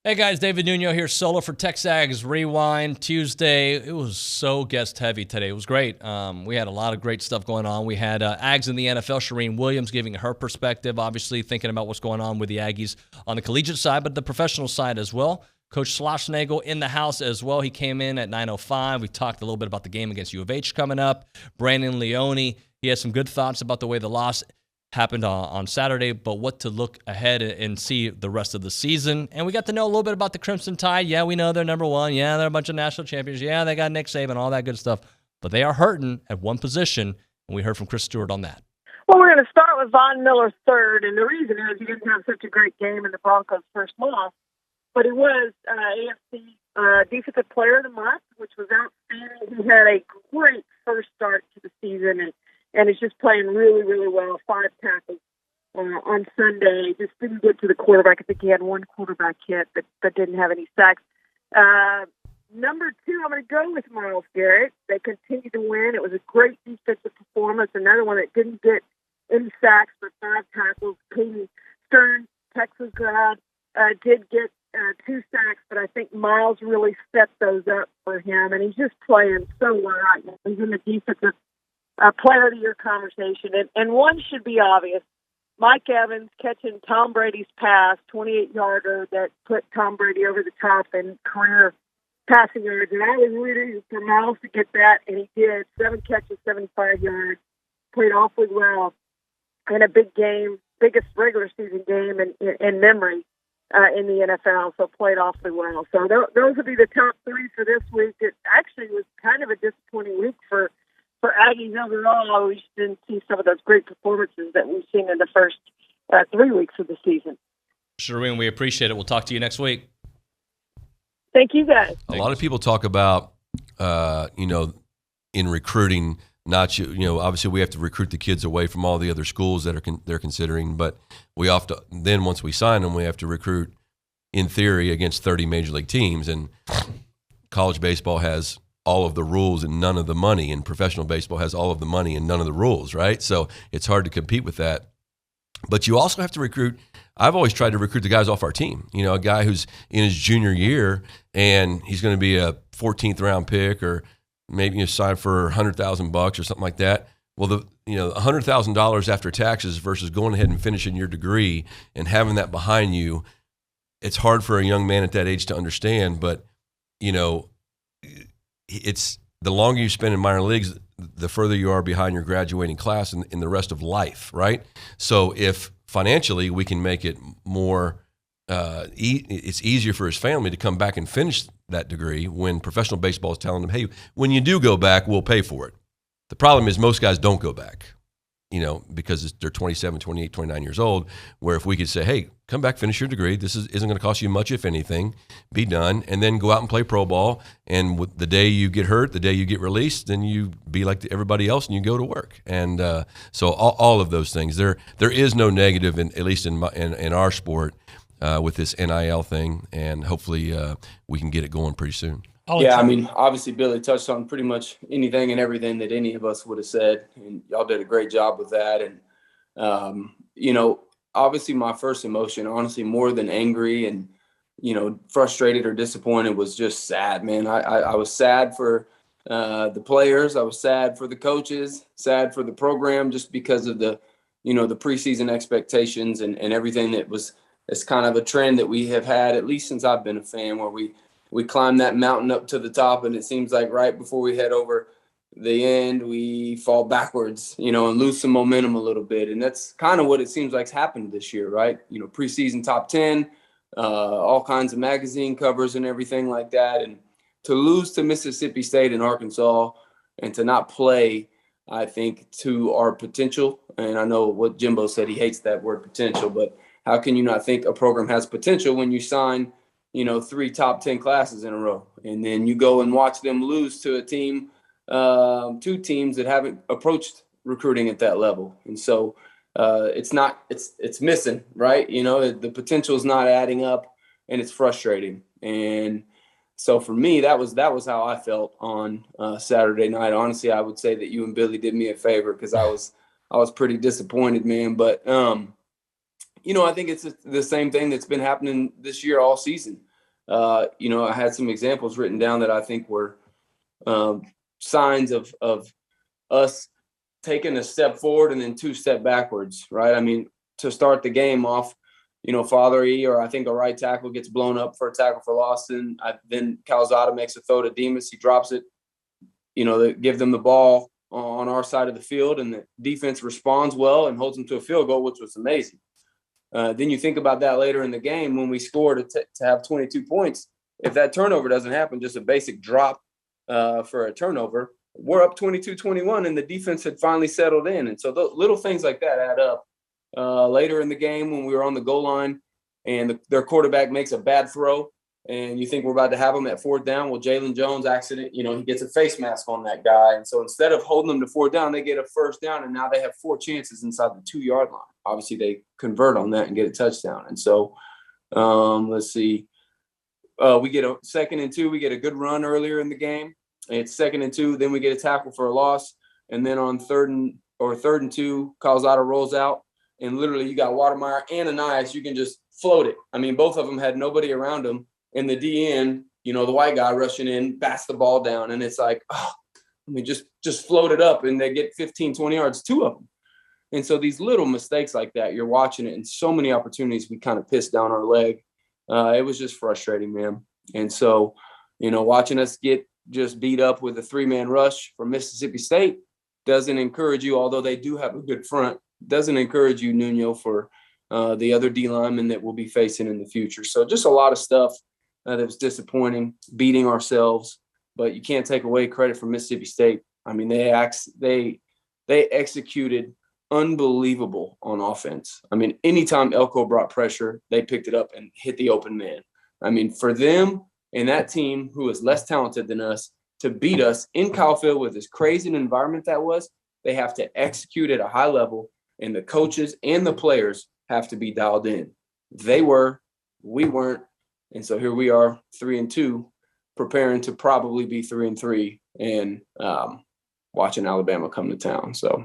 Hey guys, David Nuno here, solo for TexAgs Rewind Tuesday. It was so guest heavy today. It was great. We had a lot of great stuff going on. We had Aggies in the NFL, Shireen Williams giving her perspective, obviously thinking about what's going on with the Aggies on the collegiate side, but the professional side as well. Coach Schlossnagel in the house as well. He came in at 9:05. We talked a little bit about the game against U of H coming up. Brandon Leone, he had some good thoughts about the way the loss happened on Saturday, but what to look ahead and see the rest of the season. And we got to know a little bit about the Crimson Tide. Yeah, we know they're number one. Yeah, they're a bunch of national champions. Yeah, they got Nick Saban, all that good stuff. But they are hurting at one position, and we heard from Chris Stewart on that. Well, we're going to start with Von Miller's third, and the reason is he didn't have such a great game in the Broncos' first loss, but he was AFC Defensive Player of the Month, which was outstanding. He had a great first start to the season, and is just playing really, really well. 5 tackles on Sunday. Just didn't get to the quarterback. I think he had one quarterback hit, but didn't have any sacks. Number 2, I'm going to go with Myles Garrett. They continue to win. It was a great defensive performance. Another one that didn't get any sacks, but 5 tackles. Katie Stern, Texas grad, did get 2 sacks, but I think Myles really set those up for him, and he's just playing so well right now. He's in the defensive Player of the Year conversation. And one should be obvious. Mike Evans catching Tom Brady's pass, 28-yarder that put Tom Brady over the top in career passing yards. And I was rooting for Myles to get that, and he did. 7 catches, 75 yards. Played awfully well in a big game, biggest regular season game in memory in the NFL, so played awfully well. So those would be the top 3 for this week. It actually was kind of a disappointing week for Aggies overall. We just didn't see some of those great performances that we've seen in the first 3 weeks of the season. Shireen, we appreciate it. We'll talk to you next week. Thank you, guys. A lot of people talk about, in recruiting, obviously we have to recruit the kids away from all the other schools that they're considering, but we often, then once we sign them, we have to recruit, in theory, against 30 major league teams, and college baseball has all of the rules and none of the money, and professional baseball has all of the money and none of the rules, right? So it's hard to compete with that. But you also have to recruit. I've always tried to recruit the guys off our team. A guy who's in his junior year and he's going to be a 14th round pick, or maybe you sign for $100,000 or something like that. Well, $100,000 after taxes versus going ahead and finishing your degree and having that behind you, it's hard for a young man at that age to understand. But it's the longer you spend in minor leagues, the further you are behind your graduating class in the rest of life, right? So if financially we can make it more, it's easier for his family to come back and finish that degree when professional baseball is telling them, hey, when you do go back, we'll pay for it. The problem is most guys don't go back, because they're 27, 28, 29 years old, where if we could say, hey, come back, finish your degree. This isn't going to cost you much, if anything. Be done, and then go out and play pro ball. And the day you get hurt, the day you get released, then you be like everybody else and you go to work. And so all of those things. There is no negative, at least in our sport, with this NIL thing, and hopefully we can get it going pretty soon. Yeah, I mean, obviously Billy touched on pretty much anything and everything that any of us would have said, and y'all did a great job with that. And, obviously my first emotion, honestly, more than angry and, frustrated or disappointed, was just sad, man. I was sad for the players. I was sad for the coaches, sad for the program, just because of the preseason expectations and everything that was. It's kind of a trend that we have had, at least since I've been a fan, where we climb that mountain up to the top, and it seems like right before we head over the end, we fall backwards, and lose some momentum a little bit. And that's kind of what it seems like's happened this year, right? Preseason top 10, all kinds of magazine covers and everything like that. And to lose to Mississippi State and Arkansas and to not play, I think, to our potential. And I know what Jimbo said, he hates that word potential, but how can you not think a program has potential when you sign, 3 top 10 classes in a row, and then you go and watch them lose to a team, 2 teams that haven't approached recruiting at that level? And so it's missing, right? The potential is not adding up, and it's frustrating. And so for me, that was how I felt on Saturday night. Honestly, I would say that you and Billy did me a favor, because I was pretty disappointed, man. But I think it's the same thing that's been happening this year all season. I had some examples written down that I think were signs of us taking a step forward and then 2 step backwards, right? I mean, to start the game off, Father E, or I think a right tackle, gets blown up for a tackle for loss. And then Calzada makes a throw to Demas. He drops it, they give them the ball on our side of the field, and the defense responds well and holds them to a field goal, which was amazing. Then you think about that later in the game when we scored to have 22 points. If that turnover doesn't happen, just a basic drop for a turnover, we're up 22-21, and the defense had finally settled in. And so those little things like that add up. Later in the game when we were on the goal line and their quarterback makes a bad throw, and you think we're about to have them at 4th down. Well, Jalen Jones accident, he gets a face mask on that guy. And so instead of holding them to 4th down, they get a 1st down, and now they have 4 chances inside the 2-yard line. Obviously, they convert on that and get a touchdown. And so let's see. We get a 2nd and 2. We get a good run earlier in the game. It's 2nd and 2. Then we get a tackle for a loss. And then on 3rd and 2, Calzada rolls out. And literally you got Watermeyer and Anais. You can just float it. I mean, both of them had nobody around them. And the DN, the white guy rushing in, bats the ball down. And it's like, just float it up. And they get 15, 20 yards, 2 of them. And so these little mistakes like that, you're watching it, and so many opportunities we kind of pissed down our leg. It was just frustrating, man. And so, watching us get just beat up with a 3-man rush from Mississippi State doesn't encourage you, although they do have a good front, doesn't encourage you, Nuno, for the other D linemen that we'll be facing in the future. So just a lot of stuff that was disappointing, beating ourselves, but you can't take away credit from Mississippi State. I mean, they executed unbelievable on offense. I mean, anytime Elko brought pressure, they picked it up and hit the open man. I mean, for them and that team who is less talented than us to beat us in Kyle Field with as crazy an environment that was, they have to execute at a high level, and the coaches and the players have to be dialed in. They were, we weren't. And so here we are, 3-2, preparing to probably be 3-3 and watching Alabama come to town. So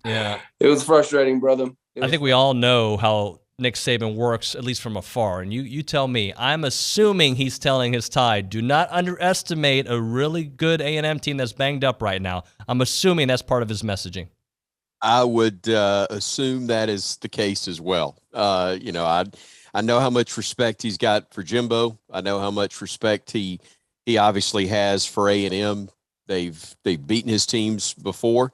yeah, it was frustrating, brother. I think we all know how Nick Saban works, at least from afar. And you tell me, I'm assuming he's telling his Tide, do not underestimate a really good A&M team that's banged up right now. I'm assuming that's part of his messaging. I would assume that is the case as well. I know how much respect he's got for Jimbo. I know how much respect he obviously has for A&M. They've beaten his teams before.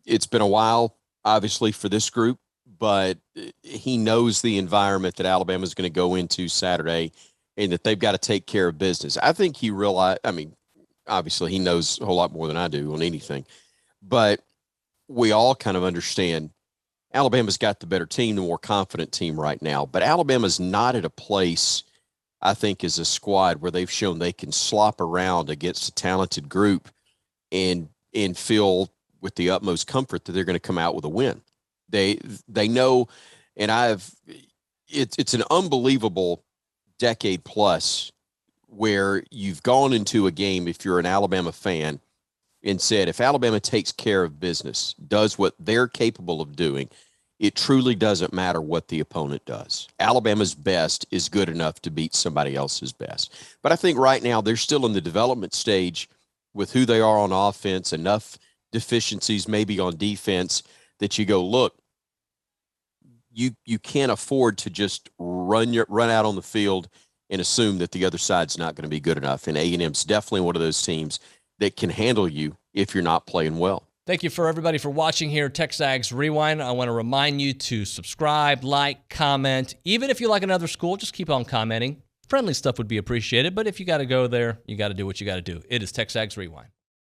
It's been a while, obviously, for this group, but he knows the environment that Alabama is going to go into Saturday and that they've got to take care of business. I think he realized, obviously he knows a whole lot more than I do on anything, but we all kind of understand Alabama's got the better team, the more confident team right now, but Alabama's not at a place, I think, as a squad where they've shown they can slop around against a talented group and feel with the utmost comfort that they're going to come out with a win. They know, and it's an unbelievable decade plus where you've gone into a game, if you're an Alabama fan, and said, if Alabama takes care of business, does what they're capable of doing, it truly doesn't matter what the opponent does. Alabama's best is good enough to beat somebody else's best. But I think right now they're still in the development stage with who they are on offense, enough deficiencies maybe on defense that you go, look, you can't afford to just run out on the field and assume that the other side's not going to be good enough. And A&M's definitely one of those teams that can handle you if you're not playing well. Thank you for everybody for watching here, TexAgs Rewind. I want to remind you to subscribe, like, comment. Even if you like another school, just keep on commenting. Friendly stuff would be appreciated, but if you got to go there, you got to do what you got to do. It is TexAgs Rewind.